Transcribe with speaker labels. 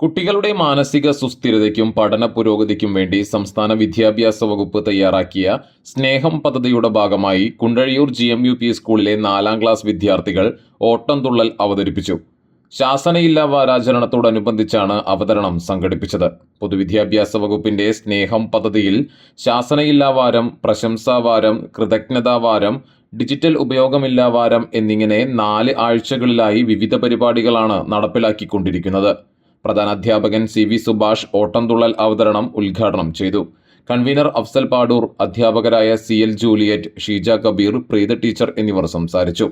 Speaker 1: കുട്ടികളുടെ മാനസിക സുസ്ഥിരതയ്ക്കും പഠന പുരോഗതിക്കും വേണ്ടി സംസ്ഥാന വിദ്യാഭ്യാസ വകുപ്പ് തയ്യാറാക്കിയ സ്നേഹം പദ്ധതിയുടെ ഭാഗമായി കുണ്ടഴിയൂർ GMUP സ്കൂളിലെ 4ാം ക്ലാസ് വിദ്യാർത്ഥികൾ ഓട്ടംതുള്ളൽ അവതരിപ്പിച്ചു. ശാസനയില്ലാ വാരാചരണത്തോടനുബന്ധിച്ചാണ് അവതരണം സംഘടിപ്പിച്ചത്. പൊതുവിദ്യാഭ്യാസ വകുപ്പിന്റെ സ്നേഹം പദ്ധതിയിൽ ശാസനയില്ലാ വാരം, പ്രശംസാ വാരം, കൃതജ്ഞതാ വാരം, ഡിജിറ്റൽ ഉപയോഗമില്ലാ വാരം എന്നിങ്ങനെ 4 ആഴ്ചകളിലായി വിവിധ പരിപാടികളാണ് നടപ്പിലാക്കിക്കൊണ്ടിരിക്കുന്നത്. പ്രധാനാധ്യാപകൻ CV സുഭാഷ് ഓട്ടംതുള്ളൽ അവതരണം ഉദ്ഘാടനം ചെയ്തു. കൺവീനർ അഫ്സൽ പാടൂർ, അധ്യാപകരായ CL Juliet, Sheeja Kabir, Preetha teacher എന്നിവർ സംസാരിച്ചു.